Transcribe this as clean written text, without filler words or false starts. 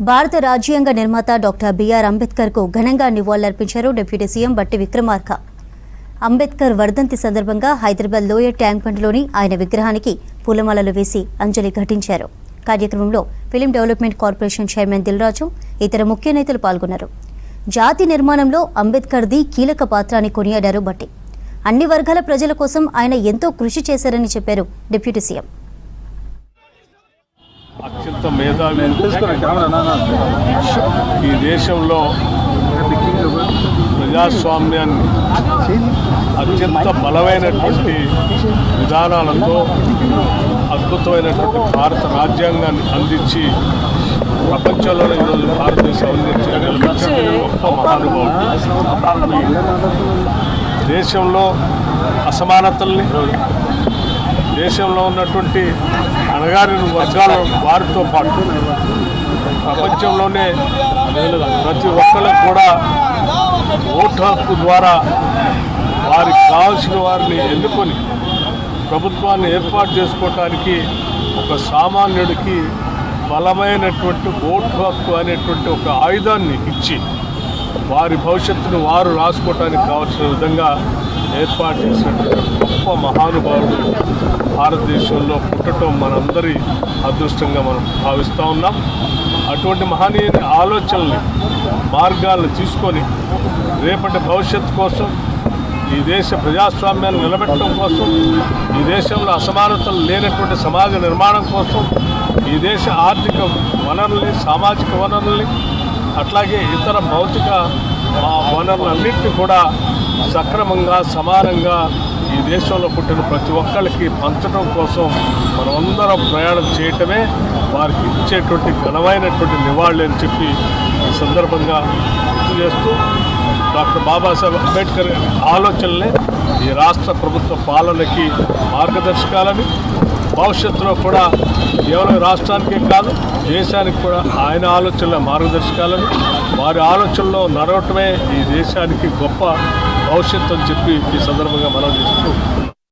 భారత రాజ్యాంగ నిర్మాత డాక్టర్ బిఆర్ అంబేద్కర్ కు ఘనంగా నివాళులర్పించారు డిప్యూటీ సీఎం బట్టి విక్రమార్క. అంబేద్కర్ వర్ధంతి సందర్భంగా హైదరాబాద్ లోయర్ ట్యాంక్ బండ్లోని ఆయన విగ్రహానికి పూలమాలలు వేసి అంజలి ఘటించారు. కార్యక్రమంలో film development corporation chairman Dil Raju, ఇతర ముఖ్య నేతలు పాల్గొన్నారు. జాతి నిర్మాణంలో అంబేద్కర్ది కీలక పాత్ర అని కొనియాడారు బట్టి. అన్ని వర్గాల ప్రజల కోసం ఆయన ఎంతో కృషి చేశారని చెప్పారు డిప్యూటీ సీఎం. అత్యంత మేధావి ఈ దేశంలో ప్రజాస్వామ్యాన్ని అత్యంత బలమైనటువంటి విధానాలతో అద్భుతమైనటువంటి భారత రాజ్యాంగాన్ని అందించి ప్రపంచంలోనే ఈరోజు భారతదేశం అందించిన గొప్ప మహానుభావుడు. దేశంలో అసమానతల్ని, దేశంలో ఉన్నటువంటి అణగారిన వర్గాల వారితో పాటు ప్రపంచంలోనే ప్రతి ఒక్కరికి కూడా ఓటు హక్కు ద్వారా వారికి కావాల్సిన వారిని ఎన్నుకొని ప్రభుత్వాన్ని ఏర్పాటు చేసుకోవటానికి ఒక సామాన్యుడికి బలమైనటువంటి ఓటు హక్కు అనేటువంటి ఒక ఆయుధాన్ని ఇచ్చి వారి భవిష్యత్తును వారు రాసుకోవటానికి కావాల్సిన విధంగా ఏర్పాటు చేసినటువంటి గొప్ప మహానుభావుడు భారతదేశంలో పుట్టడం మనందరి అదృష్టంగా మనం భావిస్తూ ఉన్నాం. అటువంటి మహనీయుని ఆలోచనల్ని, మార్గాలను తీసుకొని రేపటి భవిష్యత్తు కోసం, ఈ దేశ ప్రజాస్వామ్యాన్ని నిలబెట్టడం కోసం, ఈ దేశంలో అసమానతలు లేనటువంటి సమాజ నిర్మాణం కోసం, ఈ దేశ ఆర్థిక వనరుల్ని, సామాజిక వనరుల్ని, అట్లాగే ఇతర భౌతిక వనరులన్నింటినీ కూడా సక్రమంగా, సమానంగా ఈ దేశంలో పుట్టిన ప్రతి ఒక్కరికి పంచడం కోసం మనమందరం ప్రయాణం చేయటమే వారికి ఇచ్చేటువంటి ఘనమైనటువంటి నివాళి అని చెప్పి ఈ సందర్భంగా గుర్తు చేస్తూ, డాక్టర్ బాబాసాహెబ్ అంబేద్కర్ ఆలోచనలే ఈ రాష్ట్ర ప్రభుత్వ పాలనకి మార్గదర్శకాలని, భవిష్యత్తులో కూడా కేవలం రాష్ట్రానికే కాదు దేశానికి కూడా ఆయన ఆలోచనల మార్గదర్శకాలని, వారి ఆలోచనలో నడవటమే ఈ దేశానికి గొప్ప భవిష్యత్తు అని చెప్పి ఈ సందర్భంగా మనం చేస్తూ